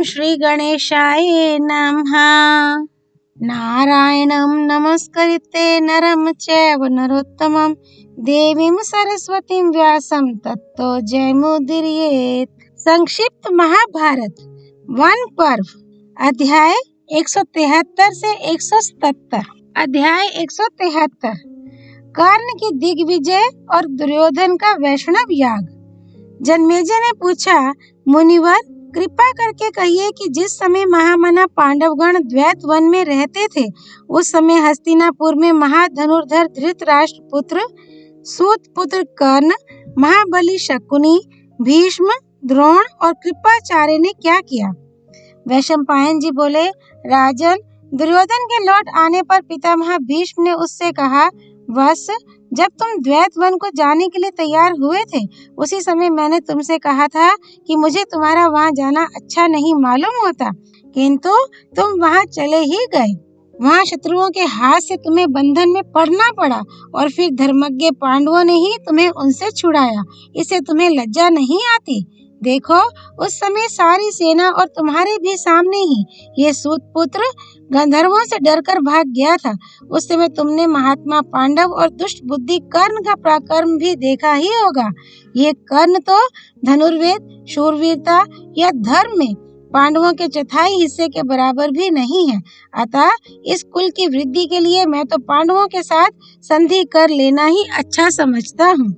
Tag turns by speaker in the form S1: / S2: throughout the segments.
S1: श्री गणेशाय नमः। नारायणं नमस्कृत्य नरं चैव नरोत्तमं देवीं सरस्वतीं व्यासं ततो जयमुदीरयेत्। संक्षिप्त महाभारत वन पर्व अध्याय 173 से 177। अध्याय 173 कर्ण की दिग्विजय और दुर्योधन का वैष्णव याग। जन्मेजय ने पूछा, मुनिवर कृपा करके कहिए कि जिस समय महामना पांडवगण द्वैत वन में रहते थे उस समय हस्तिनापुर में महाधनुर्धर धृतराष्ट्र पुत्र, सूत पुत्र कर्ण, महाबली शकुनी, भीष्म, द्रोण और कृपाचार्य ने क्या किया। वैशंपायन जी बोले, राजन, दुर्योधन के लौट आने पर पितामह भीष्म ने उससे कहा, वत्स, जब तुम द्वैत वन को जाने के लिए तैयार हुए थे उसी समय मैंने तुमसे कहा था कि मुझे तुम्हारा वहां जाना अच्छा नहीं मालूम होता, किंतु तुम वहां चले ही गए। वहां शत्रुओं के हाथ से तुम्हें बंधन में पड़ना पड़ा और फिर धर्मज्ञ पांडवों ने ही तुम्हें उनसे छुड़ाया। इससे तुम्हें लज्जा नहीं आती? देखो, उस समय सारी सेना और तुम्हारे भी सामने ही ये सूत पुत्र गंधर्वों से डरकर भाग गया था। उस समय तुमने महात्मा पांडव और दुष्ट बुद्धि कर्ण का पराक्रम भी देखा ही होगा। ये कर्ण तो धनुर्वेद, शूरवीरता या धर्म में पांडवों के चौथाई हिस्से के बराबर भी नहीं है। अतः इस कुल की वृद्धि के लिए मैं तो पांडवों के साथ संधि कर लेना ही अच्छा समझता हूँ।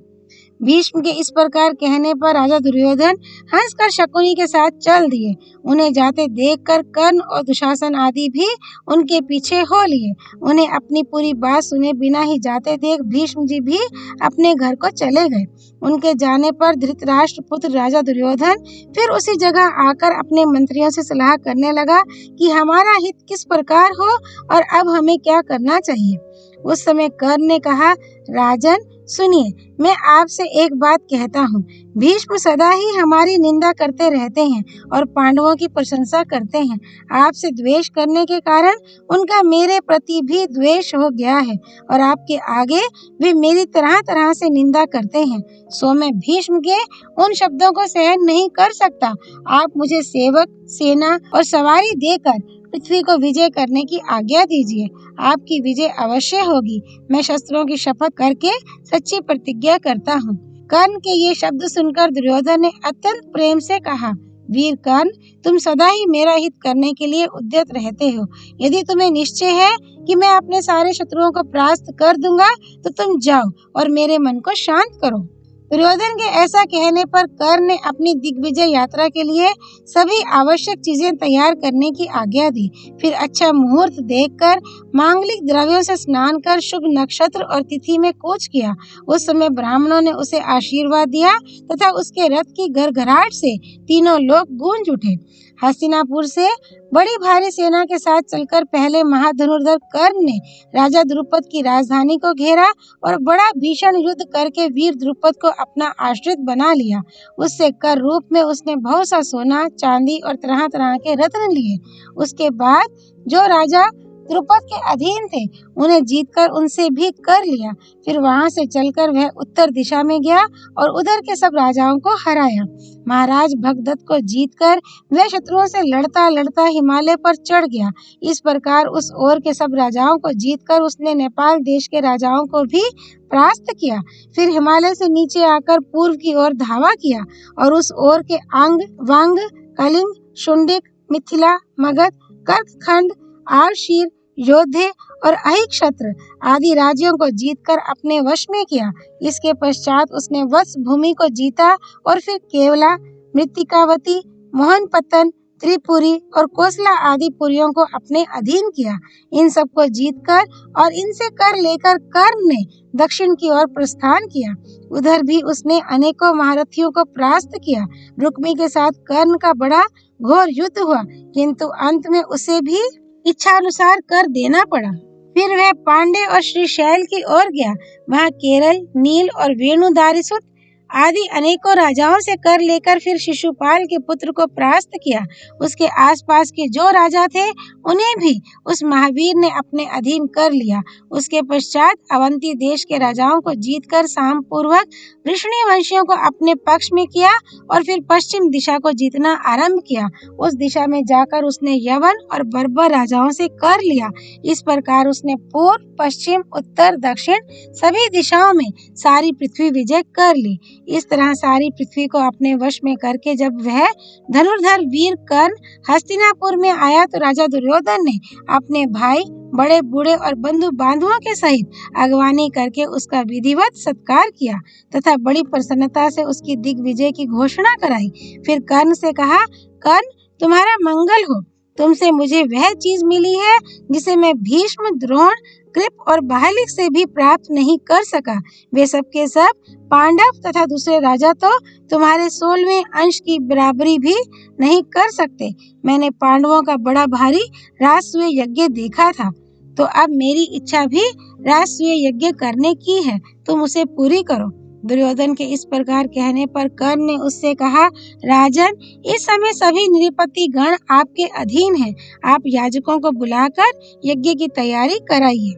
S1: भीष्म के इस प्रकार कहने पर राजा दुर्योधन हंसकर शकुनी के साथ चल दिए। उन्हें जाते देखकर कर्ण और दुशासन आदि भी उनके पीछे हो लिए। उन्हें अपनी पूरी बात सुने बिना ही जाते देख भीष्म जी भी अपने घर को चले गए। उनके जाने पर धृतराष्ट्र पुत्र राजा दुर्योधन फिर उसी जगह आकर अपने मंत्रियों से सलाह करने लगा कि हमारा हित किस प्रकार हो और अब हमें क्या करना चाहिए। उस समय कर्ण ने कहा, राजन सुनिए, मैं आपसे एक बात कहता हूँ। भीष्म सदा ही हमारी निंदा करते रहते हैं और पांडवों की प्रशंसा करते हैं। आपसे द्वेष करने के कारण उनका मेरे प्रति भी द्वेष हो गया है और आपके आगे वे मेरी तरह तरह से निंदा करते हैं। सो मैं भीष्म के उन शब्दों को सहन नहीं कर सकता। आप मुझे सेवक, सेना और सवारी देकर पृथ्वी को विजय करने की आज्ञा दीजिए। आपकी विजय अवश्य होगी। मैं शस्त्रों की शपथ करके सच्ची प्रतिज्ञा करता हूँ। कर्ण के ये शब्द सुनकर दुर्योधन ने अत्यंत प्रेम से कहा, वीर कर्ण, तुम सदा ही मेरा हित करने के लिए उद्यत रहते हो। यदि तुम्हें निश्चय है कि मैं अपने सारे शत्रुओं को परास्त कर दूंगा तो तुम जाओ और मेरे मन को शांत करो। दुर्योधन के ऐसा कहने पर कर्ण ने अपनी दिग्विजय यात्रा के लिए सभी आवश्यक चीजें तैयार करने की आज्ञा दी। फिर अच्छा मुहूर्त देखकर मांगलिक द्रव्यों से स्नान कर शुभ नक्षत्र और तिथि में कूच किया। उस समय ब्राह्मणों ने उसे आशीर्वाद दिया तथा उसके रथ की घरघराहट से तीनों लोग गूंज उठे। हस्तिनापुर से बड़ी भारी सेना के साथ चलकर पहले महाधनुर्धर कर्ण ने राजा द्रुपद की राजधानी को घेरा और बड़ा भीषण युद्ध करके वीर द्रुपद को अपना आश्रित बना लिया। उससे कर रूप में उसने बहुत सा सोना, चांदी और तरह तरह के रत्न लिए। उसके बाद जो राजा द्रुपद के अधीन थे उन्हें जीतकर उनसे भी कर लिया। फिर वहां से चलकर वह उत्तर दिशा में गया और उधर के सब राजाओं को हराया। महाराज भगदत्त को जीतकर वह शत्रुओं से लड़ता लड़ता हिमालय पर चढ़ गया। इस प्रकार उस ओर के सब राजाओं को जीतकर उसने नेपाल देश के राजाओं को भी परास्त किया। फिर हिमालय से नीचे आकर पूर्व की ओर धावा किया और उस ओर के अंग, वांग, कलिंग, शुंडिक, मिथिला, मगध, कर्कखंड, आरशीर, योद्धे और अहिक्षत्र आदि राज्यों को जीतकर अपने वश में किया। इसके पश्चात उसने वत्स भूमि को जीता और फिर केवला, मृत्तिकावती, मोहनपत्तन, त्रिपुरी और कोसला आदि पुरियों को अपने अधीन किया। इन सबको जीतकर और इनसे कर लेकर कर्ण ने दक्षिण की ओर प्रस्थान किया। उधर भी उसने अनेकों महारथियों को परास्त किया। रुक्मी के साथ कर्ण का बड़ा घोर युद्ध हुआ, किंतु अंत में उसे भी इच्छानुसार कर देना पड़ा। फिर वह पांडे और श्रीशैल की ओर गया। वहाँ केरल, नील और वेणुधारी सुत आदि अनेकों राजाओं से कर लेकर फिर शिशुपाल के पुत्र को परास्त किया। उसके आसपास के जो राजा थे उन्हें भी उस महावीर ने अपने अधीन कर लिया। उसके पश्चात अवंती देश के राजाओं को जीतकर साम पूर्वक वृष्णि वंशियों को अपने पक्ष में किया और फिर पश्चिम दिशा को जीतना आरंभ किया। उस दिशा में जाकर उसने यवन और बर्बर राजाओं से कर लिया। इस प्रकार उसने पूर्व, पश्चिम, उत्तर, दक्षिण सभी दिशाओं में सारी पृथ्वी विजय कर ली। इस तरह सारी पृथ्वी को अपने वश में करके जब वह धनुर्धर वीर कर्ण हस्तिनापुर में आया तो राजा दुर्योधन ने अपने भाई, बड़े बूढ़े और बंधु बांधवों के सहित अगवानी करके उसका विधिवत सत्कार किया तथा बड़ी प्रसन्नता से उसकी दिग्विजय की घोषणा कराई। फिर कर्ण से कहा, कर्ण, तुम्हारा मंगल हो। तुमसे मुझे वह चीज मिली है जिसे मैं भीष्म, द्रोण, कृप और बाहलिक से भी प्राप्त नहीं कर सका। वे सब के सब पांडव तथा दूसरे राजा तो तुम्हारे 16वें अंश की बराबरी भी नहीं कर सकते। मैंने पांडवों का बड़ा भारी राजसूय यज्ञ देखा था, तो अब मेरी इच्छा भी राजसूय यज्ञ करने की है। तुम उसे पूरी करो। दुर्योधन के इस प्रकार कहने पर कर्ण ने उससे कहा, राजन, इस समय सभी नृपति गण आपके अधीन हैं। आप याजकों को बुलाकर यज्ञ की तैयारी कराइए।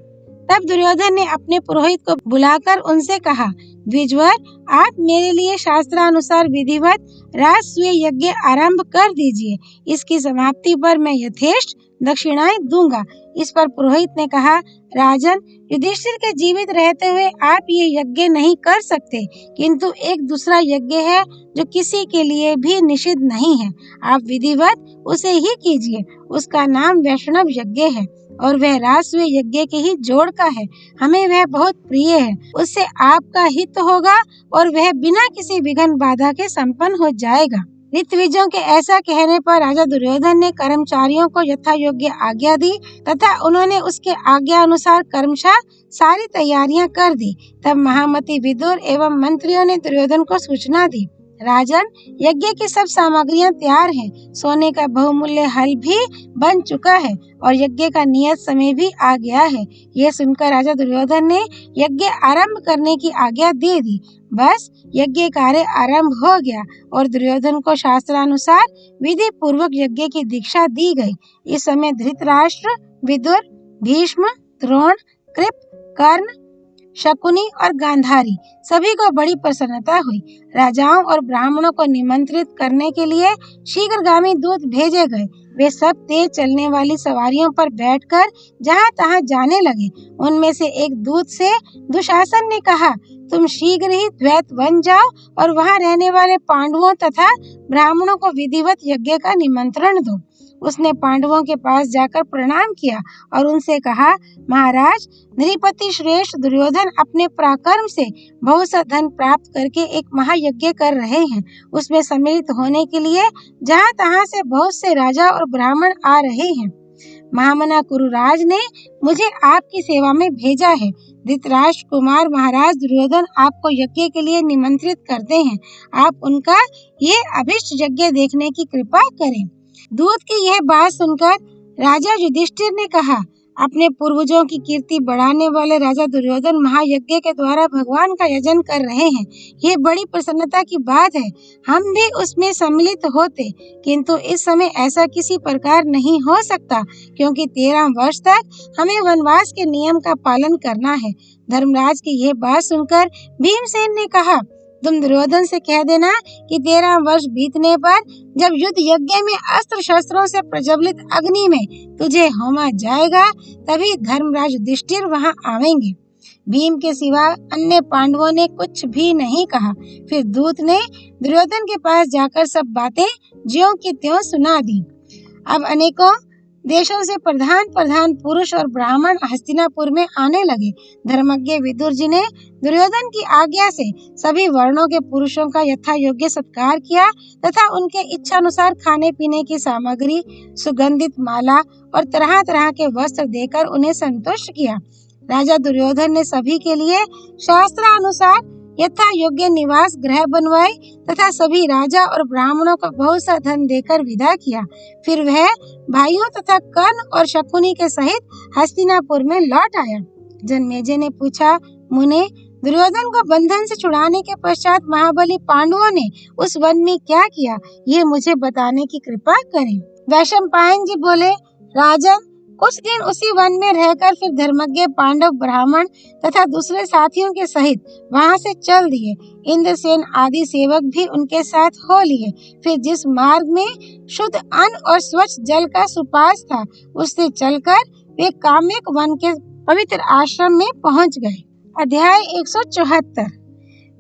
S1: तब दुर्योधन ने अपने पुरोहित को बुलाकर उनसे कहा, द्विजवर, आप मेरे लिए शास्त्रानुसार विधिवत राजसूय यज्ञ आरंभ कर दीजिए। इसकी समाप्ति पर मैं यथेष्ट दक्षिणाएं दूंगा। इस पर पुरोहित ने कहा, राजन, युधिष्ठिर के जीवित रहते हुए आप ये यज्ञ नहीं कर सकते, किंतु एक दूसरा यज्ञ है जो किसी के लिए भी निषिद्ध नहीं है। आप विधिवत उसे ही कीजिए। उसका नाम वैष्णव यज्ञ है और वह राजसूय यज्ञ के ही जोड़ का है। हमें वह बहुत प्रिय है। उससे आपका हित होगा और वह बिना किसी विघ्न बाधा के संपन्न हो जाएगा। ऋत्विजों के ऐसा कहने पर राजा दुर्योधन ने कर्मचारियों को यथा योग्य आज्ञा दी तथा उन्होंने उसके आज्ञा अनुसार कर्मशः सारी तैयारियां कर दी। तब महामती विदुर एवं मंत्रियों ने दुर्योधन को सूचना दी, राजन, यज्ञ की सब सामग्रियां तैयार हैं। सोने का बहुमूल्य हल भी बन चुका है और यज्ञ का नियत समय भी आ गया है। यह सुनकर राजा दुर्योधन ने यज्ञ आरंभ करने की आज्ञा दे दी। बस यज्ञ कार्य आरंभ हो गया और दुर्योधन को शास्त्रानुसार विधि पूर्वक यज्ञ की दीक्षा दी गई। इस समय धृतराष्ट्र, विदुर, भीष्म, द्रोण, कृप, कर्ण, शकुनी और गांधारी सभी को बड़ी प्रसन्नता हुई। राजाओं और ब्राह्मणों को निमंत्रित करने के लिए शीघ्रगामी दूत भेजे गए। वे सब तेज चलने वाली सवारियों पर बैठकर जहां तहां जाने लगे। उनमें से एक दूत से दुशासन ने कहा, तुम शीघ्र ही द्वैत बन जाओ और वहां रहने वाले पांडवों तथा ब्राह्मणों को विधिवत यज्ञ का निमंत्रण दो। उसने पांडवों के पास जाकर प्रणाम किया और उनसे कहा, महाराज, नृपति श्रेष्ठ दुर्योधन अपने पराक्रम से बहुत सा धन प्राप्त करके एक महायज्ञ कर रहे हैं। उसमें सम्मिलित होने के लिए जहाँ तहाँ से बहुत से राजा और ब्राह्मण आ रहे हैं। महामना कुरुराज ने मुझे आपकी सेवा में भेजा है। धृतराष्ट्र कुमार महाराज दुर्योधन आपको यज्ञ के लिए निमंत्रित करते हैं। आप उनका ये अभिष्ट यज्ञ देखने की कृपा करें। दूत की यह बात सुनकर राजा युधिष्ठिर ने कहा, अपने पूर्वजों की कीर्ति बढ़ाने वाले राजा दुर्योधन महायज्ञ के द्वारा भगवान का यजन कर रहे हैं। ये बड़ी प्रसन्नता की बात है। हम भी उसमें सम्मिलित होते, किंतु इस समय ऐसा किसी प्रकार नहीं हो सकता, क्योंकि 13 वर्ष तक हमें वनवास के नियम का पालन करना है। धर्मराज की यह बात सुनकर भीमसेन ने कहा, तुम दुर्योधन से कह देना कि 13 वर्ष बीतने पर जब युद्ध यज्ञ में अस्त्र शस्त्रों से प्रज्वलित अग्नि में तुझे होमा जाएगा, तभी धर्मराज युधिष्ठिर वहां आवेंगे। भीम के सिवा अन्य पांडवों ने कुछ भी नहीं कहा। फिर दूत ने दुर्योधन के पास जाकर सब बातें ज्यों की त्यों सुना दी। अब अनेकों देशों से प्रधान पुरुष और ब्राह्मण हस्तिनापुर में आने लगे। धर्मज्ञ विदुर जी ने दुर्योधन की आज्ञा से सभी वर्णों के पुरुषों का यथा योग्य सत्कार किया तथा उनके इच्छानुसार खाने पीने की सामग्री, सुगंधित माला और तरह तरह के वस्त्र देकर उन्हें संतुष्ट किया। राजा दुर्योधन ने सभी के लिए शास्त्रानुसार यथा योग्य निवास गृह बनवाए तथा सभी राजा और ब्राह्मणों को बहुत सा धन देकर विदा किया। फिर वह भाइयों तथा कर्ण और शकुनी के सहित हस्तिनापुर में लौट आया। जन्मेजय ने पूछा, मुने, दुर्योधन को बंधन से छुड़ाने के पश्चात महाबली पांडवों ने उस वन में क्या किया, ये मुझे बताने की कृपा करें। वैशंपायन जी बोले, राजन, कुछ दिन उसी वन में रहकर फिर धर्मज्ञ पांडव ब्राह्मण तथा दूसरे साथियों के सहित वहां से चल दिए। इंद्रसेन आदि सेवक भी उनके साथ हो लिए। फिर जिस मार्ग में शुद्ध अन्न और स्वच्छ जल का सुपास था, उससे चलकर वे काम्यक वन के पवित्र आश्रम में पहुंच गए। अध्याय 174।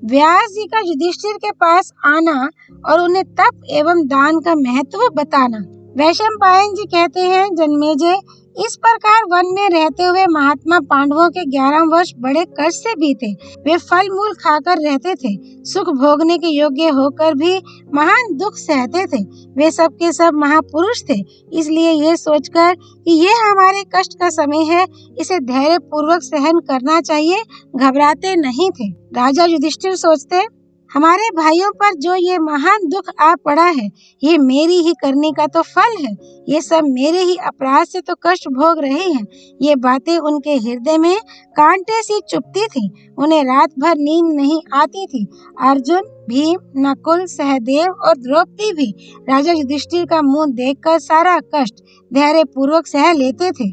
S1: व्यास जी का युधिष्ठिर के पास आना और उन्हें तप एवं दान का महत्व बताना। वैशंपायन जी कहते हैं, जन्मेजय, इस प्रकार वन में रहते हुए महात्मा पांडवों के 11 वर्ष बड़े कष्ट से बीते। वे फल मूल खाकर रहते थे, सुख भोगने के योग्य होकर भी महान दुख सहते थे। वे सब के सब महापुरुष थे, इसलिए ये सोचकर कि ये हमारे कष्ट का समय है, इसे धैर्य पूर्वक सहन करना चाहिए, घबराते नहीं थे। राजा युधिष्ठिर सोचते, हमारे भाइयों पर जो ये महान दुख आ पड़ा है, ये मेरी ही करने का तो फल है। ये सब मेरे ही अपराध से तो कष्ट भोग रहे हैं। ये बातें उनके हृदय में कांटे सी चुभती थी। उन्हें रात भर नींद नहीं आती थी। अर्जुन, भीम, नकुल, सहदेव और द्रौपदी भी राजा युधिष्ठिर का मुंह देखकर सारा कष्ट धैर्य पूर्वक सह लेते थे।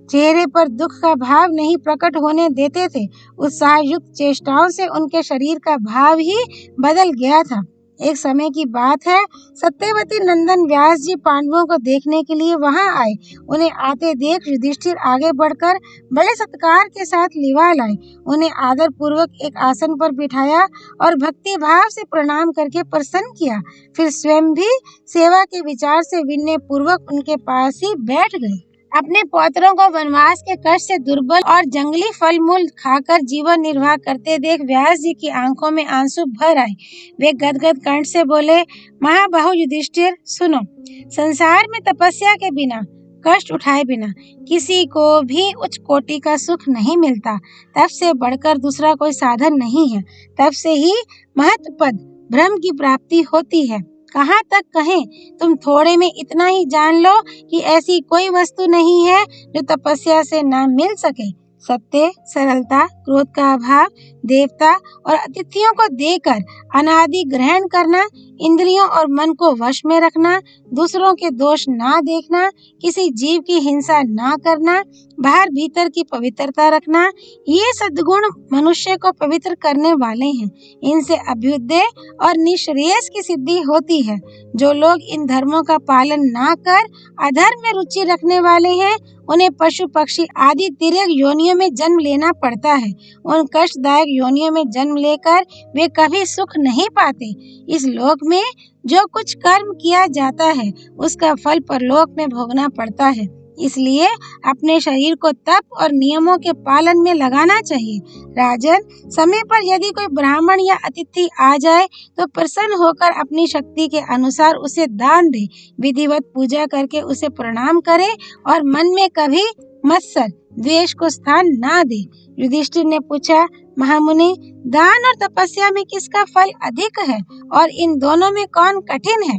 S1: चेहरे पर दुख का भाव नहीं प्रकट होने देते थे। उत्साह युक्त चेष्टाओं से उनके शरीर का भाव ही बदल गया था। एक समय की बात है, सत्यवती नंदन व्यास जी पांडवों को देखने के लिए वहां आए। उन्हें आते देख युधिष्ठिर आगे बढ़कर बड़े सत्कार के साथ लिवा लाए। उन्हें आदर पूर्वक एक आसन पर बिठाया और भक्ति भाव से प्रणाम करके प्रसन्न किया। फिर स्वयं भी सेवा के विचार से विनय पूर्वक उनके पास ही बैठ गए। अपने पौत्रों को वनवास के कष्ट से दुर्बल और जंगली फल मूल खाकर जीवन निर्वाह करते देख व्यास जी की आंखों में आंसू भर आए। वे गदगद कंठ से बोले, महाबाहु युधिष्ठिर, सुनो, संसार में तपस्या के बिना, कष्ट उठाए बिना किसी को भी उच्च कोटि का सुख नहीं मिलता। तप से बढ़कर दूसरा कोई साधन नहीं है। तप से ही महत् पद ब्रह्म की प्राप्ति होती है। कहाँ तक कहें, तुम थोड़े में इतना ही जान लो कि ऐसी कोई वस्तु नहीं है जो तपस्या से ना मिल सके। सत्य, सरलता, क्रोध का अभाव, देवता और अतिथियों को देकर अनादि ग्रहण करना, इंद्रियों और मन को वश में रखना, दूसरों के दोष ना देखना, किसी जीव की हिंसा ना करना, बाहर भीतर की पवित्रता रखना, ये सद्गुण मनुष्य को पवित्र करने वाले हैं। इनसे अभ्युदय और निःश्रेयस की सिद्धि होती है। जो लोग इन धर्मों का पालन ना कर अधर्म में रुचि रखने वाले हैं, उन्हें पशु पक्षी आदि तिर्यक योनियों में जन्म लेना पड़ता है। उन कष्टदायक योनियों में जन्म लेकर वे कभी सुख नहीं पाते। इस लोक में जो कुछ कर्म किया जाता है, उसका फल परलोक में भोगना पड़ता है। इसलिए अपने शरीर को तप और नियमों के पालन में लगाना चाहिए। राजन, समय पर यदि कोई ब्राह्मण या अतिथि आ जाए तो प्रसन्न होकर अपनी शक्ति के अनुसार उसे दान दे, विधिवत पूजा करके उसे प्रणाम करे और मन में कभी मत्सर द्वेष को स्थान ना दे। युधिष्ठिर ने पूछा, महामुनि, दान और तपस्या में किसका फल अधिक है और इन दोनों में कौन कठिन है?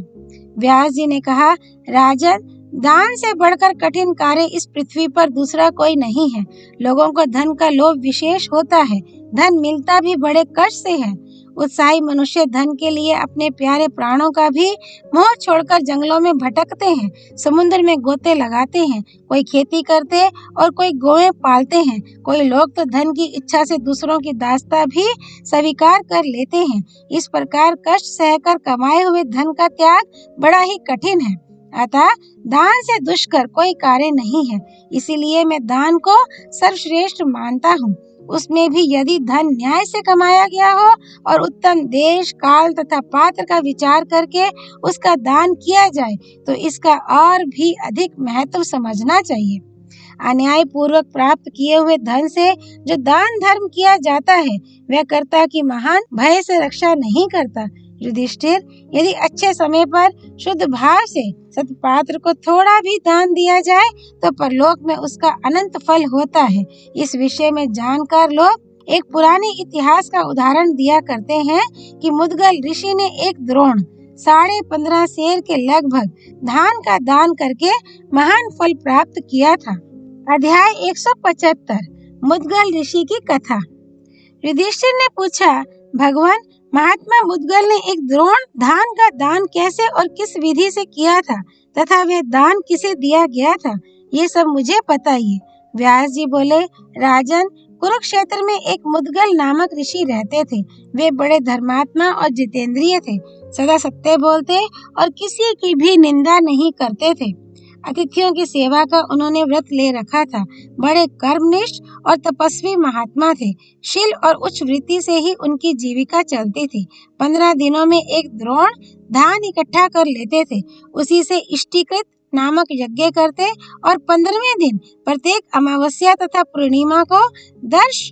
S1: व्यास जी ने कहा, राजन, दान से बढ़कर कठिन कार्य इस पृथ्वी पर दूसरा कोई नहीं है। लोगों को धन का लोभ विशेष होता है। धन मिलता भी बड़े कष्ट से है। उत्साही मनुष्य धन के लिए अपने प्यारे प्राणों का भी मोह छोड़कर जंगलों में भटकते हैं, समुद्र में गोते लगाते हैं। कोई खेती करते और कोई गौएं पालते हैं। कोई लोग तो धन की इच्छा से दूसरों की दासता भी स्वीकार कर लेते हैं। इस प्रकार कष्ट सहकर कमाए हुए धन का त्याग बड़ा ही कठिन है। अतः दान से दुष्कर कोई कार्य नहीं है। इसीलिए मैं दान को सर्वश्रेष्ठ मानता हूँ। उसमें भी यदि धन न्याय से कमाया गया हो और उत्तम देश, काल तथा पात्र का विचार करके उसका दान किया जाए तो इसका और भी अधिक महत्व समझना चाहिए। अन्याय पूर्वक प्राप्त किए हुए धन से जो दान धर्म किया जाता है, वह कर्ता की महान भय से रक्षा नहीं करता। युधिष्ठिर, यदि अच्छे समय पर शुद्ध भाव से सत्पात्र को थोड़ा भी दान दिया जाए तो परलोक में उसका अनंत फल होता है। इस विषय में जानकार लोग एक पुराने इतिहास का उदाहरण दिया करते हैं कि मुद्गल ऋषि ने एक द्रोण 15.5 सेर के लगभग धान का दान करके महान फल प्राप्त किया था। अध्याय 175 मुद्गल ऋषि की कथा। युधिष्ठिर ने पूछा, भगवान, महात्मा मुद्गल ने एक द्रोण धान का दान कैसे और किस विधि से किया था तथा वे दान किसे दिया गया था, ये सब मुझे बताइए। व्यास जी बोले, राजन, कुरुक्षेत्र में एक मुद्गल नामक ऋषि रहते थे। वे बड़े धर्मात्मा और जितेंद्रिय थे, सदा सत्य बोलते और किसी की भी निंदा नहीं करते थे। अतिथियों की सेवा का उन्होंने व्रत ले रखा था। बड़े कर्मनिष्ठ और तपस्वी महात्मा थे। शील और उच्च वृत्ति से ही उनकी जीविका चलती थी। 15 दिनों में एक द्रोण धान इकट्ठा कर लेते थे। उसी से इष्टिकृत नामक यज्ञ करते और 15वें दिन प्रत्येक अमावस्या तथा पूर्णिमा को दर्श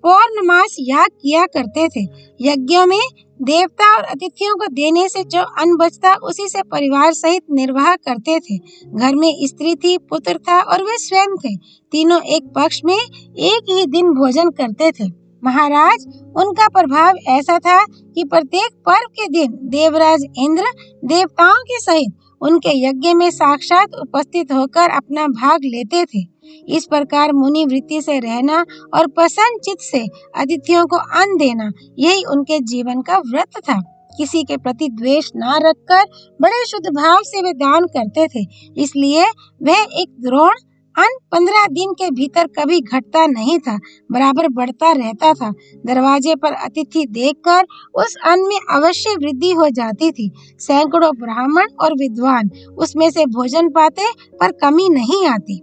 S1: पौर्णमास याग किया करते थे। यज्ञों में देवता और अतिथियों को देने से जो अन्न बचता उसी से परिवार सहित निर्वाह करते थे। घर में स्त्री थी, पुत्र था और वे स्वयं थे। तीनों एक पक्ष में एक ही दिन भोजन करते थे। महाराज, उनका प्रभाव ऐसा था कि प्रत्येक पर्व के दिन देवराज इंद्र देवताओं के सहित उनके यज्ञ में साक्षात उपस्थित होकर अपना भाग लेते थे। इस प्रकार मुनि वृत्ति से रहना और प्रसन्न चित्त से अतिथियों को अन्न देना, यही उनके जीवन का व्रत था। किसी के प्रति द्वेष न रखकर बड़े शुद्ध भाव से वे दान करते थे। इसलिए वह एक द्रोण अन्न 15 दिन के भीतर कभी घटता नहीं था, बराबर बढ़ता रहता था। दरवाजे पर अतिथि देखकर उस अन्न में अवश्य वृद्धि हो जाती थी। सैकड़ों ब्राह्मण और विद्वान उसमें से भोजन पाते, पर कमी नहीं आती।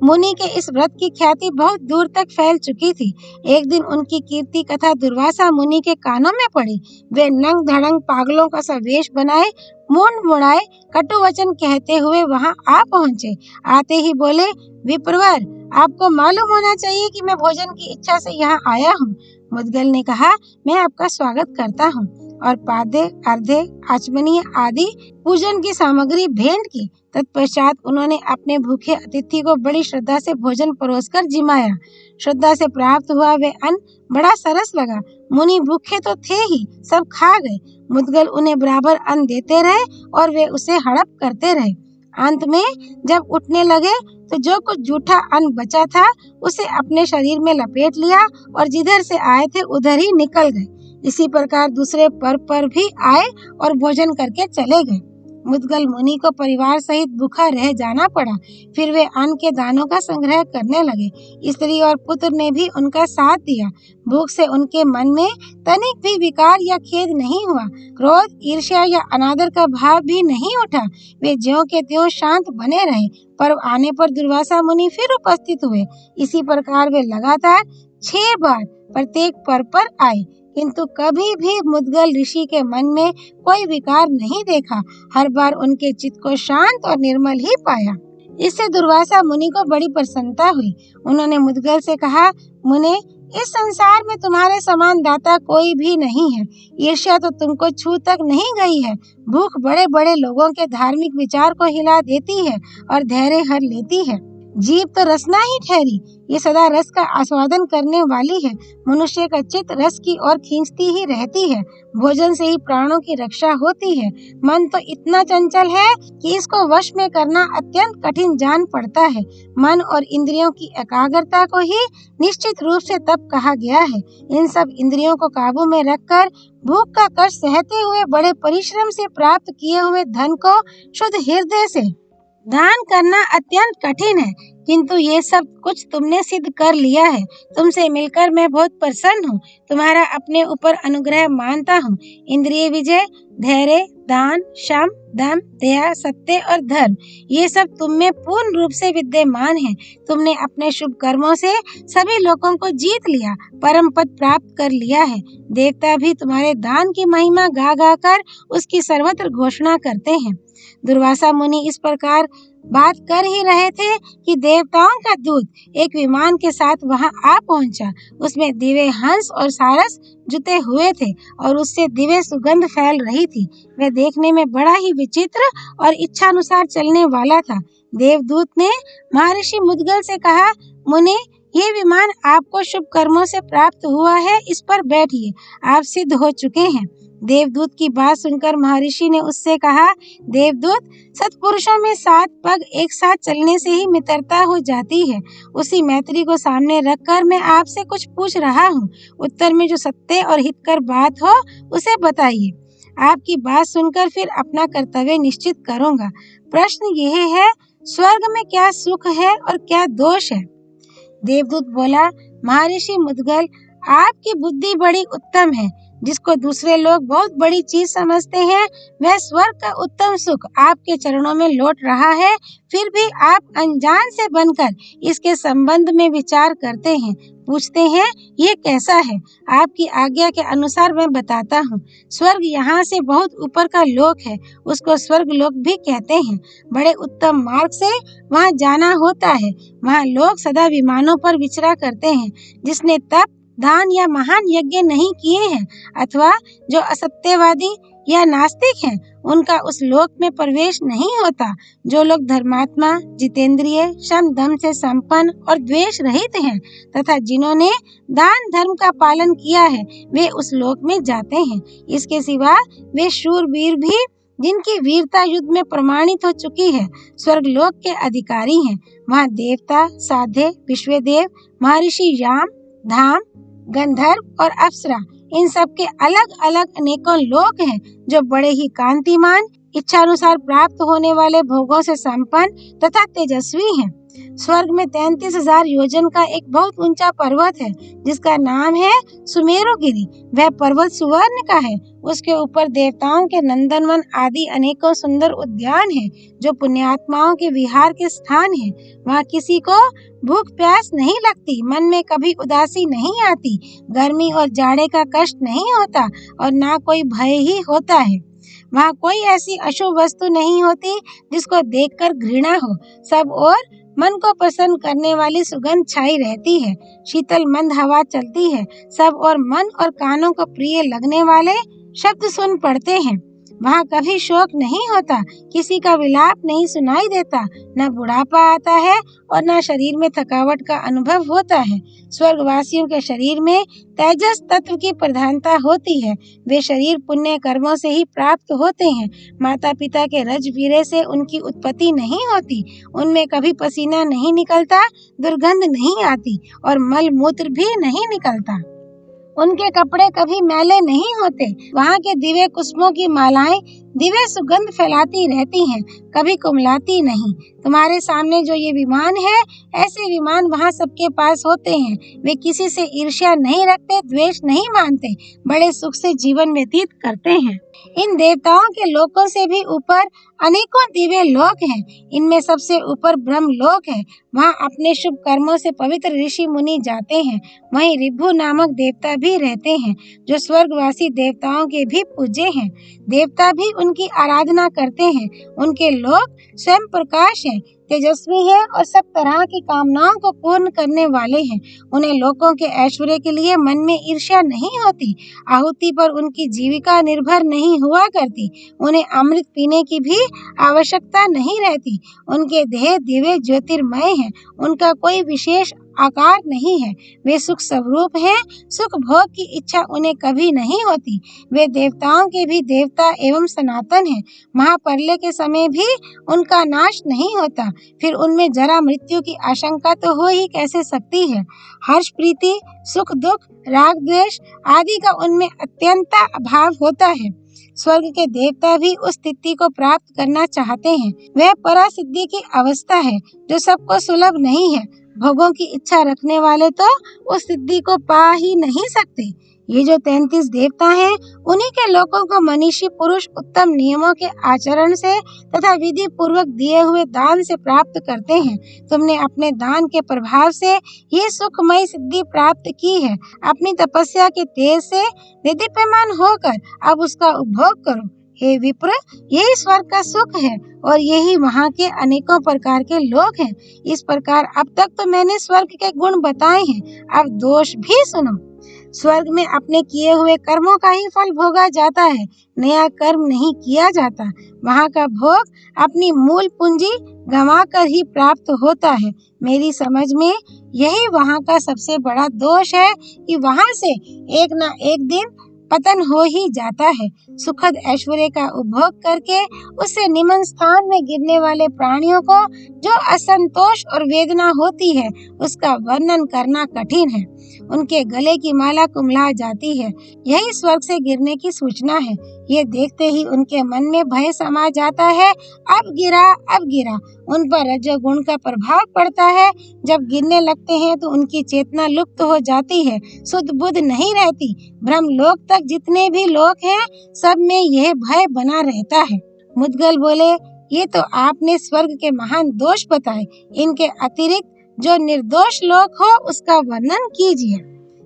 S1: मुनि के इस व्रत की ख्याति बहुत दूर तक फैल चुकी थी। एक दिन उनकी कीर्ति कथा दुर्वासा मुनि के कानों में पड़ी। वे नंग धड़ंग पागलों का सा वेश बनाए, मुंड मुड़ाए, कटु वचन कहते हुए वहां आ पहुंचे। आते ही बोले, विप्रवर, आपको मालूम होना चाहिए कि मैं भोजन की इच्छा से यहाँ आया हूँ। मुद्गल ने कहा, मैं आपका स्वागत करता हूँ, और पादे, अर्धे, आचमनीय आदि पूजन की सामग्री भेंट की। तत्पश्चात उन्होंने अपने भूखे अतिथि को बड़ी श्रद्धा से भोजन परोसकर जिमाया। श्रद्धा से प्राप्त हुआ वे अन्न बड़ा सरस लगा। मुनि भूखे तो थे ही, सब खा गए। मुद्गल उन्हें बराबर अन्न देते रहे और वे उसे हड़प करते रहे। अंत में जब उठने लगे तो जो कुछ जूठा अन्न बचा था उसे अपने शरीर में लपेट लिया और जिधर से आए थे उधर ही निकल गए। इसी प्रकार दूसरे पर्व पर भी आए और भोजन करके चले गए। मुद्गल मुनि को परिवार सहित भूखा रह जाना पड़ा। फिर वे अन्न के दानों का संग्रह करने लगे। स्त्री और पुत्र ने भी उनका साथ दिया। भूख से उनके मन में तनिक भी विकार या खेद नहीं हुआ। क्रोध, ईर्ष्या या अनादर का भाव भी नहीं उठा। वे ज्यों के त्यों शांत बने रहे। पर्व आने पर दुर्वासा मुनि फिर उपस्थित हुए। इसी प्रकार वे लगातार 6 बार प्रत्येक पर्व पर आए, किंतु कभी भी मुद्गल ऋषि के मन में कोई विकार नहीं देखा। हर बार उनके चित्त को शांत और निर्मल ही पाया। इससे दुर्वासा मुनि को बड़ी प्रसन्नता हुई। उन्होंने मुद्गल से कहा, मुने, इस संसार में तुम्हारे समान दाता कोई भी नहीं है। ईर्ष्या तो तुमको छू तक नहीं गई है। भूख बड़े बड़े लोगों के धार्मिक विचार को हिला देती है और धैर्य हर लेती है। जीभ तो रसना ही ठहरी, ये सदा रस का आस्वादन करने वाली है। मनुष्य का चित्त रस की ओर खींचती ही रहती है। भोजन से ही प्राणों की रक्षा होती है। मन तो इतना चंचल है कि इसको वश में करना अत्यंत कठिन जान पड़ता है। मन और इंद्रियों की एकाग्रता को ही निश्चित रूप से तप कहा गया है। इन सब इंद्रियों को काबू में रखकर भूख का कष्ट सहते हुए बड़े परिश्रम से प्राप्त किए हुए धन को शुद्ध हृदय से दान करना अत्यंत कठिन है, किंतु ये सब कुछ तुमने सिद्ध कर लिया है। तुमसे मिलकर मैं बहुत प्रसन्न हूँ। तुम्हारा अपने ऊपर अनुग्रह मानता हूँ। इंद्रिय विजय, धैर्य, दान, शम, दम, दया, सत्य और धर्म, ये सब तुम में पूर्ण रूप से विद्यमान है। तुमने अपने शुभ कर्मों से सभी लोगों को जीत लिया, परम पद प्राप्त कर लिया है। देवता भी तुम्हारे दान की महिमा गा गा कर उसकी सर्वत्र घोषणा करते हैं। दुर्वासा मुनि इस प्रकार बात कर ही रहे थे कि देवताओं का दूत एक विमान के साथ वहां आ पहुंचा। उसमें दिव्य हंस और सारस जुटे हुए थे और उससे दिव्य सुगंध फैल रही थी। वह देखने में बड़ा ही विचित्र और इच्छानुसार चलने वाला था। देवदूत ने महर्षि मुद्गल से कहा, मुने, ये विमान आपको शुभ कर्मों से प्राप्त हुआ है, इस पर बैठिए, आप सिद्ध हो चुके हैं। देवदूत की बात सुनकर महर्षि ने उससे कहा, देवदूत, सत्पुरुषों में 7 पग एक साथ चलने से ही मित्रता हो जाती है। उसी मैत्री को सामने रखकर मैं आपसे कुछ पूछ रहा हूँ। उत्तर में जो सत्य और हितकर बात हो उसे बताइए। आपकी बात सुनकर फिर अपना कर्तव्य निश्चित करूँगा। प्रश्न यह है, स्वर्ग में क्या सुख है और क्या दोष है? देवदूत बोला, महर्षि मुद्गल, आपकी बुद्धि बड़ी उत्तम है। जिसको दूसरे लोग बहुत बड़ी चीज समझते हैं, वह स्वर्ग का उत्तम सुख आपके चरणों में लौट रहा है। फिर भी आप अनजान से बनकर इसके संबंध में विचार करते हैं, पूछते हैं ये कैसा है। आपकी आज्ञा के अनुसार मैं बताता हूँ। स्वर्ग यहाँ से बहुत ऊपर का लोक है, उसको स्वर्ग लोक भी कहते हैं। बड़े उत्तम मार्ग से वहाँ जाना होता है। वहाँ लोग सदा विमानों पर विचरा करते हैं। जिसने तप, दान या महान यज्ञ नहीं किए हैं अथवा जो असत्यवादी या नास्तिक हैं, उनका उस लोक में प्रवेश नहीं होता। जो लोग धर्मात्मा, जितेंद्रिय, शम दम से संपन्न और द्वेष रहित हैं तथा जिन्होंने दान धर्म का पालन किया है, वे उस लोक में जाते हैं। इसके सिवा वे शूरवीर भी, जिनकी वीरता युद्ध में प्रमाणित हो चुकी है, स्वर्ग लोक के अधिकारी हैं। वहाँ देवता, साध्य, विश्वदेव, महर्षि याम, धाम, गंधर्व और अप्सरा, इन सब के अलग अलग अनेकों लोक हैं जो बड़े ही कांतिमान, इच्छानुसार प्राप्त होने वाले भोगों से संपन्न तथा तेजस्वी हैं। स्वर्ग में 33,000 योजन का एक बहुत ऊंचा पर्वत है जिसका नाम है सुमेरुगिरी। वह पर्वत सुवर्ण का है। उसके ऊपर देवताओं के नंदनवन आदि अनेकों सुंदर उद्यान हैं जो पुण्यात्माओं के विहार के स्थान हैं। वहाँ किसी को भूख प्यास नहीं लगती, मन में कभी उदासी नहीं आती, गर्मी और जाड़े का कष्ट नहीं होता और ना कोई भय ही होता है। वहाँ कोई ऐसी अशुभ वस्तु नहीं होती जिसको देखकर घृणा हो। सब और मन को प्रसन्न करने वाली सुगंध छाई रहती है। शीतल मंद हवा चलती है। सब और मन और कानों को प्रिय लगने वाले शब्द सुन पड़ते हैं। वहाँ कभी शोक नहीं होता, किसी का विलाप नहीं सुनाई देता, न बुढ़ापा आता है और न शरीर में थकावट का अनुभव होता है। स्वर्गवासियों के शरीर में तेजस तत्व की प्रधानता होती है। वे शरीर पुण्य कर्मों से ही प्राप्त होते हैं। माता पिता के रजवीरे से उनकी उत्पत्ति नहीं होती। उनमें कभी पसीना नहीं निकलता, दुर्गंध नहीं आती और मल मूत्र भी नहीं निकलता। उनके कपड़े कभी मैले नहीं होते। वहाँ के दिव्य कुसुमों की मालाएं दिव्य सुगंध फैलाती रहती हैं, कभी कुमलाती नहीं। तुम्हारे सामने जो ये विमान है, ऐसे विमान वहाँ सबके पास होते हैं। वे किसी से ईर्ष्या नहीं रखते, द्वेष नहीं मानते, बड़े सुख से जीवन व्यतीत करते हैं। इन देवताओं के लोकों से भी ऊपर अनेकों दिव्य लोक हैं। इनमें सबसे ऊपर ब्रह्म लोक है। वहाँ अपने शुभ कर्मों से पवित्र ऋषि मुनि जाते हैं। वहीं ऋभु नामक देवता भी रहते हैं जो स्वर्गवासी देवताओं के भी पूज्य हैं। देवता भी उनकी आराधना करते हैं। उनके लोक स्वयं प्रकाश है, तेजस्वी है और सब तरह की कामनाओं को पूर्ण करने वाले हैं। उन्हें लोकों के ऐश्वर्य के लिए मन में ईर्ष्या नहीं होती। आहुति पर उनकी जीविका निर्भर नहीं हुआ करती। उन्हें अमृत पीने की भी आवश्यकता नहीं रहती। उनके देह दिव्य ज्योतिर्मय है। उनका कोई विशेष आकार नहीं है। वे सुख स्वरूप हैं। सुख भोग की इच्छा उन्हें कभी नहीं होती। वे देवताओं के भी देवता एवं सनातन हैं। महाप्रलय के समय भी उनका नाश नहीं होता। फिर उनमें जरा मृत्यु की आशंका तो हो ही कैसे सकती है। हर्ष प्रीति, सुख दुख, राग द्वेष आदि का उनमें अत्यंत अभाव होता है। स्वर्ग के देवता भी उस स्थिति को प्राप्त करना चाहते हैं। वह परासिद्धि की अवस्था है जो सबको सुलभ नहीं है। भोगों की इच्छा रखने वाले तो उस सिद्धि को पा ही नहीं सकते। ये जो 33 देवता हैं, उन्हीं के लोगों को मनीषी पुरुष उत्तम नियमों के आचरण से तथा विधि पूर्वक दिए हुए दान से प्राप्त करते हैं। तुमने अपने दान के प्रभाव से ये सुखमय सिद्धि प्राप्त की है। अपनी तपस्या के तेज से दीप्यमान होकर अब उसका उपभोग करो। हे विप्र, यही स्वर्ग का सुख है और यही वहाँ के अनेकों प्रकार के लोग हैं। इस प्रकार अब तक तो मैंने स्वर्ग के गुण बताए हैं, अब दोष भी सुनो। स्वर्ग में अपने किए हुए कर्मों का ही फल भोगा जाता है, नया कर्म नहीं किया जाता। वहाँ का भोग अपनी मूल पूंजी गंवा कर ही प्राप्त होता है। मेरी समझ में यही वहाँ का सबसे बड़ा दोष है कि वहाँ से एक न एक दिन पतन हो ही जाता है। सुखद ऐश्वर्य का उपभोग करके उससे निम्न स्थान में गिरने वाले प्राणियों को जो असंतोष और वेदना होती है, उसका वर्णन करना कठिन है। उनके गले की माला कुम्हला जाती है, यही स्वर्ग से गिरने की सूचना है। ये देखते ही उनके मन में भय समा जाता है। अब गिरा, अब गिरा। उन पर रजोगुण का प्रभाव पड़ता है। जब गिरने लगते हैं तो उनकी चेतना लुप्त हो जाती है, शुद्ध बुद्ध नहीं रहती। ब्रह्मलोक तक जितने भी लोग हैं, सब में यह भय बना रहता है। मुद्गल बोले, ये तो आपने स्वर्ग के महान दोष बताए। इनके अतिरिक्त जो निर्दोष लोक हो, उसका वर्णन कीजिए।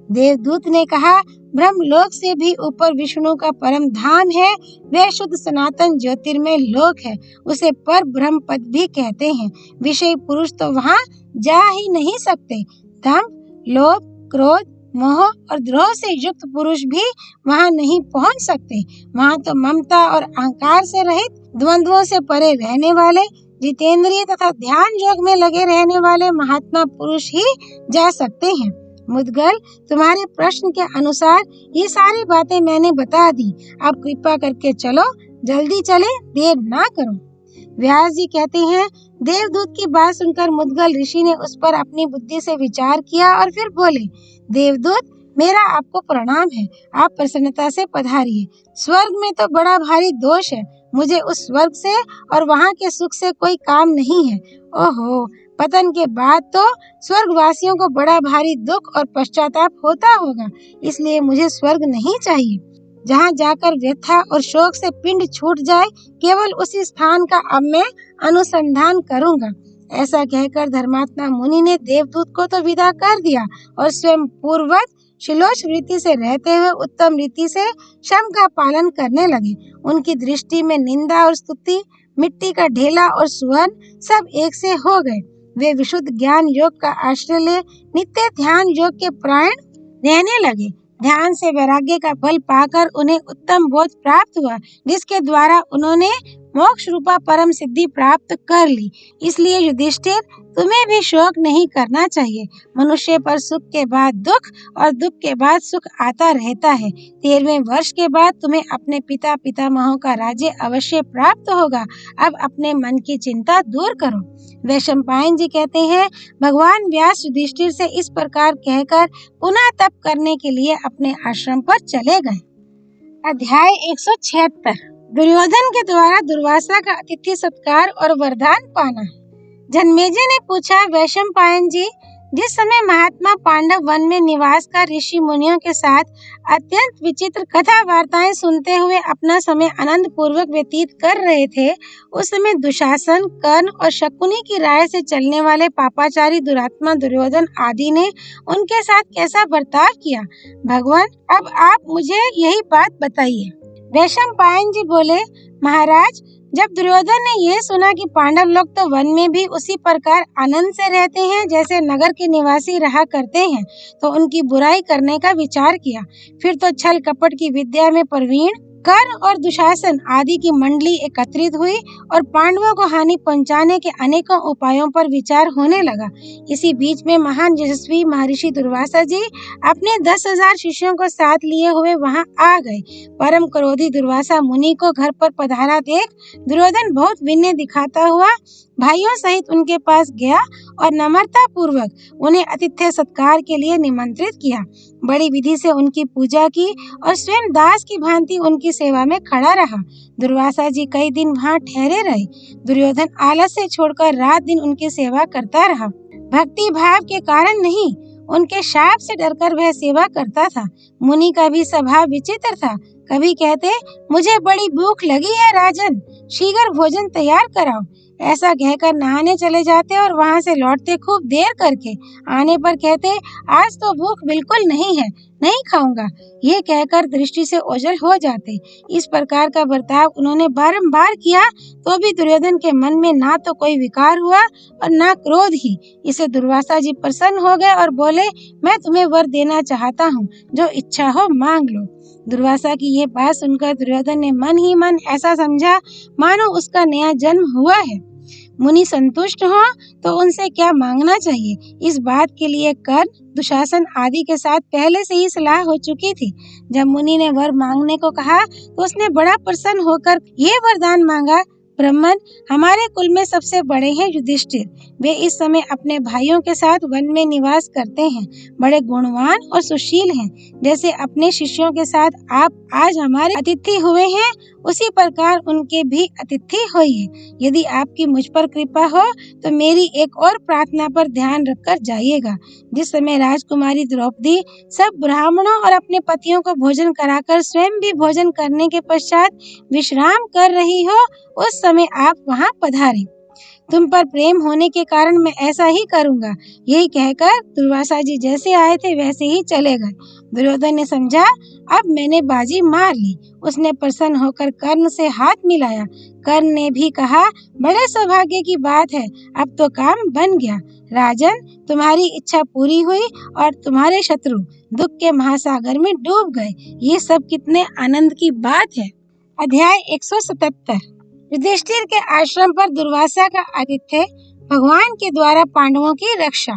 S1: देवदूत ने कहा, ब्रह्मलोक से भी ऊपर विष्णु का परम धाम है। वह शुद्ध सनातन ज्योतिर्मय लोक है। उसे पर ब्रह्म पद भी कहते हैं। विषय पुरुष तो वहाँ जा ही नहीं सकते। दंभ, लोभ, क्रोध, मोह और द्रोह से युक्त पुरुष भी वहाँ नहीं पहुँच सकते। वहाँ तो ममता और अहंकार से रहित, द्वंद्वों से परे रहने वाले, जितेंद्रिय तथा ध्यान योग में लगे रहने वाले महात्मा पुरुष ही जा सकते हैं। मुद्गल, तुम्हारे प्रश्न के अनुसार ये सारी बातें मैंने बता दी। अब कृपा करके चलो, जल्दी चले, देर ना करो। व्यास जी कहते हैं, देवदूत की बात सुनकर मुद्गल ऋषि ने उस पर अपनी बुद्धि से विचार किया और फिर बोले, देवदूत, मेरा आपको प्रणाम है। आप प्रसन्नता से पधारिए। स्वर्ग में तो बड़ा भारी दोष है। मुझे उस स्वर्ग से और वहाँ के सुख से कोई काम नहीं है। ओहो, पतन के बाद तो स्वर्गवासियों को बड़ा भारी दुख और पश्चाताप होता होगा। इसलिए मुझे स्वर्ग नहीं चाहिए। जहाँ जाकर व्यथा और शोक से पिंड छूट जाए, केवल उसी स्थान का अब मैं अनुसंधान करूँगा। ऐसा कहकर धर्मात्मा मुनि ने देवदूत को तो विदा कर दिया और स्वयं पूर्ववत शिलोच रीति से रहते हुए उत्तम रीति से शम का पालन करने लगे। उनकी दृष्टि में निंदा और स्तुति, मिट्टी का ढेला और सुवर्ण सब एक से हो गए। वे विशुद्ध ज्ञान योग का आश्रय ले नित्य ध्यान योग के प्राण रहने लगे। ध्यान से वैराग्य का फल पाकर उन्हें उत्तम बोध प्राप्त हुआ, जिसके द्वारा उन्होंने मोक्ष रूपा परम सिद्धि प्राप्त कर ली। इसलिए युधिष्ठिर, तुम्हें भी शोक नहीं करना चाहिए। मनुष्य पर सुख के बाद दुख और दुख के बाद सुख आता रहता है। 13वें वर्ष के बाद तुम्हें अपने पिता पितामहों का राज्य अवश्य प्राप्त होगा। अब अपने मन की चिंता दूर करो। वैशंपायन जी कहते हैं, भगवान व्यास युधिष्ठिर से इस प्रकार कहकर पुनः तप करने के लिए अपने आश्रम पर चले गए। अध्याय 176। दुर्योधन के द्वारा दुर्वासा का अतिथि सत्कार और वरदान पाना। जन्मेजय ने पूछा, वैशंपायन जी, जिस समय महात्मा पांडव वन में निवास कर ऋषि मुनियों के साथ अत्यंत विचित्र कथा वार्ताएं सुनते हुए अपना समय आनंद पूर्वक व्यतीत कर रहे थे, उस समय दुशासन, कर्ण और शकुनी की राय से चलने वाले पापाचारी दुरात्मा दुर्योधन आदि ने उनके साथ कैसा बर्ताव किया? भगवान, अब आप मुझे यही बात बताइए। वैशंपायन जी बोले, महाराज, जब दुर्योधन ने यह सुना कि पांडव लोग तो वन में भी उसी प्रकार आनंद से रहते हैं जैसे नगर के निवासी रहा करते हैं, तो उनकी बुराई करने का विचार किया। फिर तो छल कपट की विद्या में प्रवीण कर्ण और दुशासन आदि की मंडली एकत्रित हुई और पांडवों को हानि पहुंचाने के अनेकों उपायों पर विचार होने लगा। इसी बीच में महान यशस्वी महर्षि दुर्वासा जी अपने 10,000 शिष्यों को साथ लिए हुए वहां आ गए। परम क्रोधी दुर्वासा मुनि को घर पर पधारा देख दुर्योधन बहुत विनय दिखाता हुआ भाइयों सहित उनके पास गया और नम्रता पूर्वक उन्हें आतिथ्य सत्कार के लिए निमंत्रित किया। बड़ी विधि से उनकी पूजा की और स्वयं दास की भांति उनकी सेवा में खड़ा रहा। दुर्वासा जी कई दिन वहां ठहरे रहे। दुर्योधन आलस्य छोड़कर रात दिन उनकी सेवा करता रहा। भक्ति भाव के कारण नहीं, उनके शाप से डरकर वह सेवा करता था। मुनि का भी स्वभाव विचित्र था। कभी कहते, मुझे बड़ी भूख लगी है राजन, शीघ्र भोजन तैयार कराओ। ऐसा कहकर नहाने चले जाते और वहां से लौटते खूब देर करके। आने पर कहते, आज तो भूख बिल्कुल नहीं है, नहीं खाऊंगा। ये कहकर दृष्टि से ओझल हो जाते। इस प्रकार का बर्ताव उन्होंने बारंबार किया तो भी दुर्योधन के मन में ना तो कोई विकार हुआ और ना क्रोध ही। इसे दुर्वासा जी प्रसन्न हो गए और बोले, मैं तुम्हें वर देना चाहता हूँ, जो इच्छा हो मांग लो। दुर्वासा की ये बात सुनकर दुर्योधन ने मन ही मन ऐसा समझा मानो उसका नया जन्म हुआ है। मुनि संतुष्ट हो तो उनसे क्या मांगना चाहिए। इस बात के लिए कर्ण, दुशासन आदि के साथ पहले से ही सलाह हो चुकी थी। जब मुनि ने वर मांगने को कहा तो उसने बड़ा प्रसन्न होकर ये वरदान मांगा, ब्राह्मण, हमारे कुल में सबसे बड़े हैं युधिष्ठिर। वे इस समय अपने भाइयों के साथ वन में निवास करते हैं। बड़े गुणवान और सुशील हैं। जैसे अपने शिष्यों के साथ आप आज हमारे अतिथि हुए हैं, उसी प्रकार उनके भी अतिथि होइए। यदि आपकी मुझ पर कृपा हो तो मेरी एक और प्रार्थना पर ध्यान रखकर जाइएगा। जिस समय राजकुमारी द्रौपदी सब ब्राह्मणों और अपने पतियों को भोजन कराकर स्वयं भी भोजन करने के पश्चात विश्राम कर रही हो, उस समय आप वहाँ पधारें। तुम पर प्रेम होने के कारण मैं ऐसा ही करूँगा। यही कहकर दुर्वासा जी जैसे आए थे वैसे ही चले गए। दुर्योधन ने समझा अब मैंने बाजी मार ली। उसने प्रसन्न होकर कर्ण से हाथ मिलाया। कर्ण ने भी कहा, बड़े सौभाग्य की बात है, अब तो काम बन गया। राजन, तुम्हारी इच्छा पूरी हुई और तुम्हारे शत्रु दुख के महासागर में डूब गए। ये सब कितने आनंद की बात है। अध्याय 177। युधिष्ठिर के आश्रम पर दुर्वासा का आतिथ्य, भगवान के द्वारा पांडवों की रक्षा।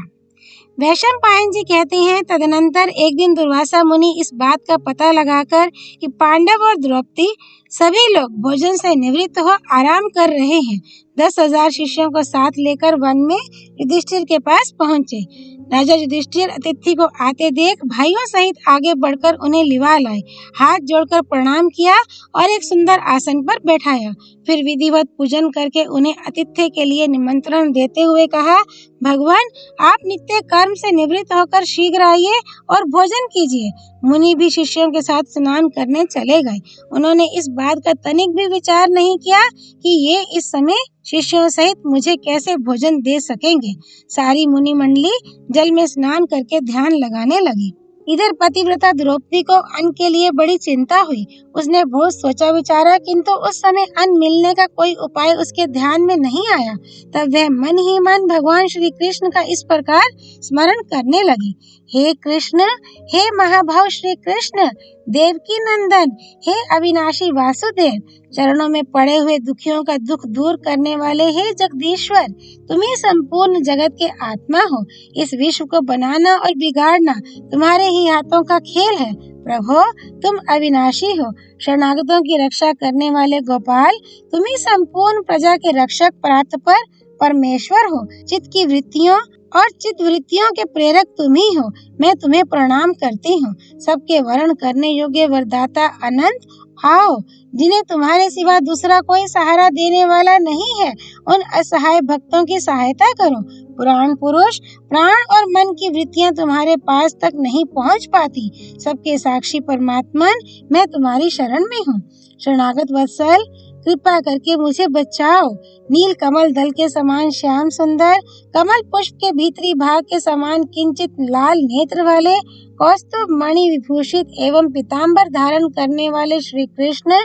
S1: वैशंपायन जी कहते हैं, तदनंतर एक दिन दुर्वासा मुनि इस बात का पता लगाकर कि पांडव और द्रौपदी सभी लोग भोजन से निवृत्त हो आराम कर रहे हैं, 10,000 शिष्यों को साथ लेकर वन में युधिष्ठिर के पास पहुँचे। राजा युधिष्ठिर अतिथि को आते देख भाइयों सहित आगे बढ़कर उन्हें लिवा लाए, हाथ जोड़कर प्रणाम किया और एक सुंदर आसन पर बैठाया। फिर विधिवत पूजन करके उन्हें आतिथ्य के लिए निमंत्रण देते हुए कहा, भगवान, आप नित्य कर्म से निवृत्त होकर शीघ्र आइए और भोजन कीजिए। मुनि भी शिष्यों के साथ स्नान करने चले गए। उन्होंने इस बात का तनिक भी विचार नहीं किया कि ये इस समय शिष्यों सहित मुझे कैसे भोजन दे सकेंगे। सारी मुनि मंडली जल में स्नान करके ध्यान लगाने लगी। इधर पतिव्रता द्रौपदी को अन्न के लिए बड़ी चिंता हुई। उसने बहुत सोचा विचारा, किंतु उस समय अन्न मिलने का कोई उपाय उसके ध्यान में नहीं आया। तब वह मन ही मन भगवान श्री कृष्ण का इस प्रकार स्मरण करने लगी, हे कृष्ण, हे महाभाव श्री कृष्ण, देवकी नंदन, हे अविनाशी वासुदेव, चरणों में पड़े हुए दुखियों का दुख दूर करने वाले हे जगदीश्वर, तुम ही संपूर्ण जगत के आत्मा हो। इस विश्व को बनाना और बिगाड़ना तुम्हारे ही हाथों का खेल है। प्रभो, तुम अविनाशी हो, शरणागतों की रक्षा करने वाले गोपाल, तुम ही संपूर्ण प्रजा के रक्षक परात्पर परमेश्वर हो। चित्त की वृत्तियों और चित्त वृत्तियों के प्रेरक तुम ही हो। मैं तुम्हें प्रणाम करती हूँ। सबके वरण करने योग्य वरदाता अनंत, आओ, जिन्हें तुम्हारे सिवा दूसरा कोई सहारा देने वाला नहीं है, उन असहाय भक्तों की सहायता करो। पुराण पुरुष, प्राण और मन की वृत्तियां तुम्हारे पास तक नहीं पहुंच पाती। सबके साक्षी परमात्मन, मैं तुम्हारी शरण में हूँ। शरणागत वत्सल, कृपा करके मुझे बचाओ। नील कमल दल के समान श्याम सुंदर, कमल पुष्प के भीतरी भाग के समान किंचित लाल नेत्र वाले, कौस्तुभ मणि विभूषित एवं पीताम्बर धारण करने वाले श्री कृष्ण,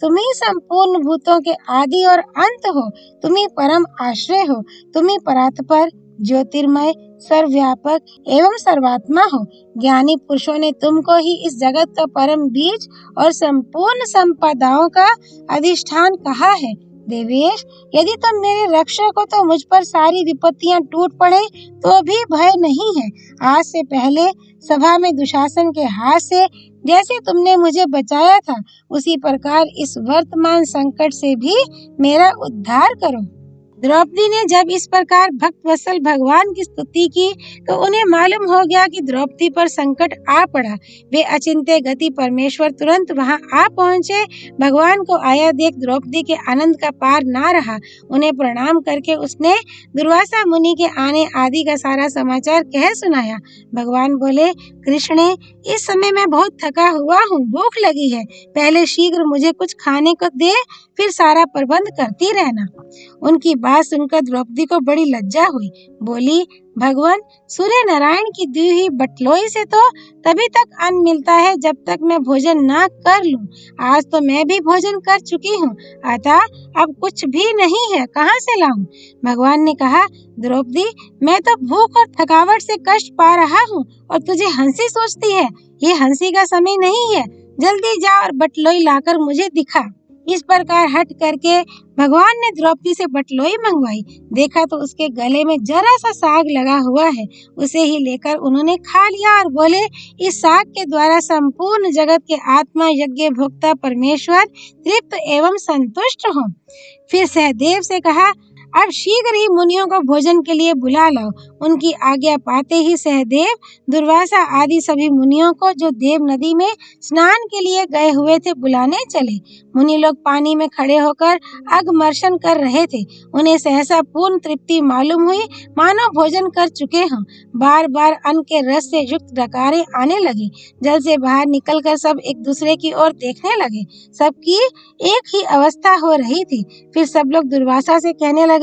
S1: तुम ही संपूर्ण भूतों के आदि और अंत हो। तुम ही परम आश्रय हो। तुम ही परात्पर, ज्योतिर्मय, सर्वव्यापक एवं सर्वात्मा हो। ज्ञानी पुरुषों ने तुमको ही इस जगत का परम बीज और संपूर्ण संपदाओं का अधिष्ठान कहा है। देवेश, यदि तुम मेरे रक्षक हो तो मुझ पर सारी विपत्तियां टूट पड़े तो भी भय नहीं है। आज से पहले सभा में दुशासन के हाथ से जैसे तुमने मुझे बचाया था, उसी प्रकार इस वर्तमान संकट से भी मेरा उद्धार करो। द्रौपदी ने जब इस प्रकार भक्त वत्सल भगवान की स्तुति की तो उन्हें मालूम हो गया कि द्रौपदी पर संकट आ पड़ा। वे अचिंत्य गति परमेश्वर तुरंत वहां आ पहुंचे। भगवान को आया देख द्रौपदी के आनंद का पार ना रहा। उन्हें प्रणाम करके उसने दुर्वासा मुनि के आने आदि का सारा समाचार कह सुनाया। भगवान बोले, कृष्णे, इस समय मैं बहुत थका हुआ हूँ, भूख लगी है। पहले शीघ्र मुझे कुछ खाने को दे, फिर सारा प्रबंध करती रहना। उनकी बात सुनकर द्रौपदी को बड़ी लज्जा हुई। बोली, भगवान, सूर्य नारायण की दी हुई बटलोई से तो तभी तक अन्न मिलता है जब तक मैं भोजन ना कर लूं। आज तो मैं भी भोजन कर चुकी हूँ, अतः अब कुछ भी नहीं है, कहाँ से लाऊं? भगवान ने कहा, द्रौपदी, मैं तो भूख और थकावट से कष्ट पा रहा हूँ और तुझे हंसी सोचती है। ये हंसी का समय नहीं है। जल्दी जा और बटलोई लाकर मुझे दिखा। इस प्रकार हट करके भगवान ने द्रौपदी से बटलोई मंगवाई। देखा तो उसके गले में जरा सा साग लगा हुआ है। उसे ही लेकर उन्होंने खा लिया और बोले, इस साग के द्वारा संपूर्ण जगत के आत्मा यज्ञ भोक्ता परमेश्वर तृप्त एवं संतुष्ट हो। फिर सहदेव से कहा, अब शीघ्र ही मुनियों को भोजन के लिए बुला लाओ। उनकी आज्ञा पाते ही सहदेव दुर्वासा आदि सभी मुनियों को, जो देव नदी में स्नान के लिए गए हुए थे, बुलाने चले। मुनि लोग पानी में खड़े होकर अघमर्षण कर रहे थे। उन्हें सहसा पूर्ण तृप्ति मालूम हुई, मानो भोजन कर चुके हों। बार बार अन्न के रस से युक्त डकारें आने लगी। जल से बाहर निकलकर सब एक दूसरे की ओर देखने लगे। सबकी एक ही अवस्था हो रही थी। फिर सब लोग दुर्वासा से कहने लगे,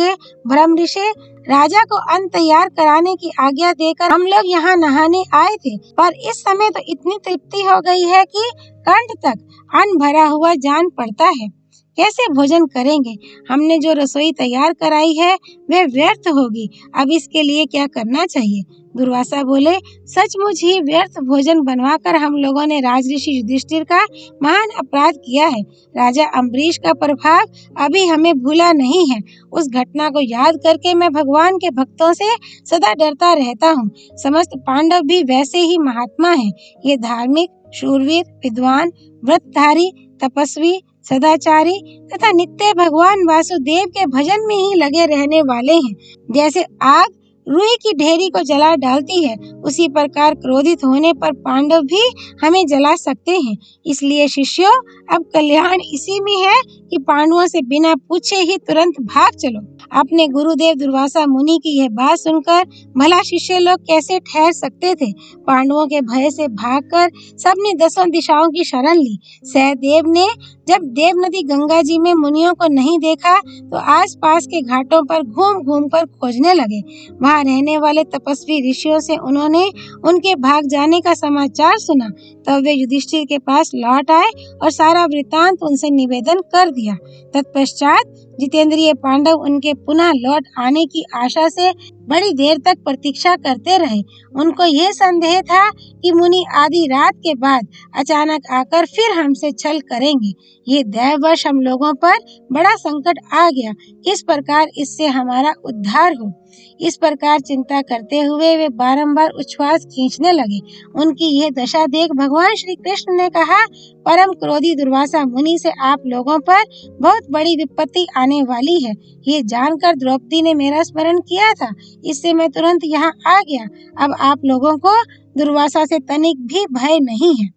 S1: ब्रह्म ऋषि, राजा को अन्न तैयार कराने की आज्ञा देकर हम लोग यहाँ नहाने आए थे, पर इस समय तो इतनी तृप्ति हो गई है कि कंठ तक अन्न भरा हुआ जान पड़ता है। कैसे भोजन करेंगे? हमने जो रसोई तैयार कराई है वह व्यर्थ होगी। अब इसके लिए क्या करना चाहिए? दुर्वासा बोले, सचमुच ही व्यर्थ भोजन बनवाकर हम लोगों ने राजऋषि युधिष्ठिर का महान अपराध किया है। राजा अम्बरीश का प्रभाव अभी हमें भूला नहीं है। उस घटना को याद करके मैं भगवान के भक्तों से सदा डरता रहता हूँ। समस्त पांडव भी वैसे ही महात्मा हैं। ये धार्मिक, शूरवीर, विद्वान, व्रतधारी, तपस्वी, सदाचारी तथा नित्य भगवान वासुदेव के भजन में ही लगे रहने वाले हैं। जैसे आग रुई की ढेरी को जला डालती है, उसी प्रकार क्रोधित होने पर पांडव भी हमें जला सकते हैं। इसलिए शिष्यों, अब कल्याण इसी में है कि पांडवों से बिना पूछे ही तुरंत भाग चलो। अपने गुरुदेव दुर्वासा मुनि की यह बात सुनकर भला शिष्य लोग कैसे ठहर सकते थे। पांडवों के भय से भागकर सबने 10 दिशाओं की शरण ली। सहदेव ने जब देव नदी गंगा जी में मुनियों को नहीं देखा तो आसपास के घाटों पर घूम घूम कर खोजने लगे। वहां रहने वाले तपस्वी ऋषियों से उन्होंने उनके भाग जाने का समाचार सुना। तब वे युधिष्ठिर के पास लौट आए और सारा वृतांत उनसे निवेदन कर दिया। तत्पश्चात जितेंद्रिय पांडव उनके पुनः लौट आने की आशा से बड़ी देर तक प्रतीक्षा करते रहे। उनको यह संदेह था कि मुनि आधी रात के बाद अचानक आकर फिर हमसे छल करेंगे। ये दैववश हम लोगों पर बड़ा संकट आ गया। किस प्रकार इससे हमारा उद्धार हो? इस प्रकार चिंता करते हुए वे बारंबार उच्छ्वास खींचने लगे। उनकी यह दशा देख भगवान श्री कृष्ण ने कहा, परम क्रोधी दुर्वासा मुनि से आप लोगों पर बहुत बड़ी विपत्ति आने वाली है। ये जानकर द्रौपदी ने मेरा स्मरण किया था, इससे मैं तुरंत यहाँ आ गया। अब आप लोगों को दुर्वासा से तनिक भी भय नहीं है।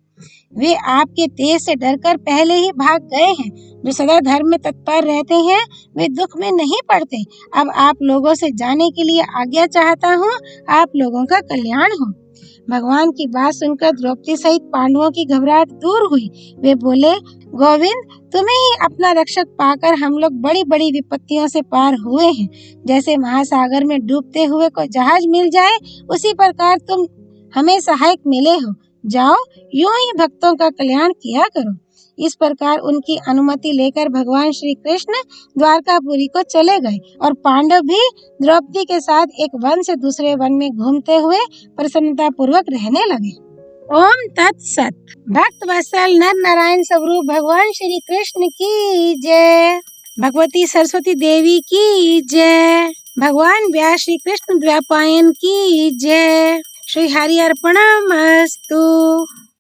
S1: वे आपके तेज से डरकर पहले ही भाग गए हैं। जो सदा धर्म में तत्पर रहते हैं वे दुख में नहीं पड़ते। अब आप लोगों से जाने के लिए आज्ञा चाहता हूँ। आप लोगों का कल्याण हो। भगवान की बात सुनकर द्रौपदी सहित पांडवों की घबराहट दूर हुई। वे बोले, गोविंद, तुम्हें ही अपना रक्षक पाकर हम लोग बड़ी बड़ी विपत्तियों से पार हुए हैं। जैसे महासागर में डूबते हुए को जहाज मिल जाए, उसी प्रकार तुम हमें सहायक मिले हो। जाओ, यूं ही भक्तों का कल्याण किया करो। इस प्रकार उनकी अनुमति लेकर भगवान श्री कृष्ण द्वारकापुरी को चले गए और पांडव भी द्रौपदी के साथ एक वन से दूसरे वन में घूमते हुए प्रसन्नता पूर्वक रहने लगे। ओम तत्सत। भक्त वत्सल नर नारायण स्वरूप भगवान श्री कृष्ण की जय। भगवती सरस्वती देवी की जय। भगवान व्यास श्री कृष्ण द्वैपायन की जय। श्री हरि अर्पणमस्तु।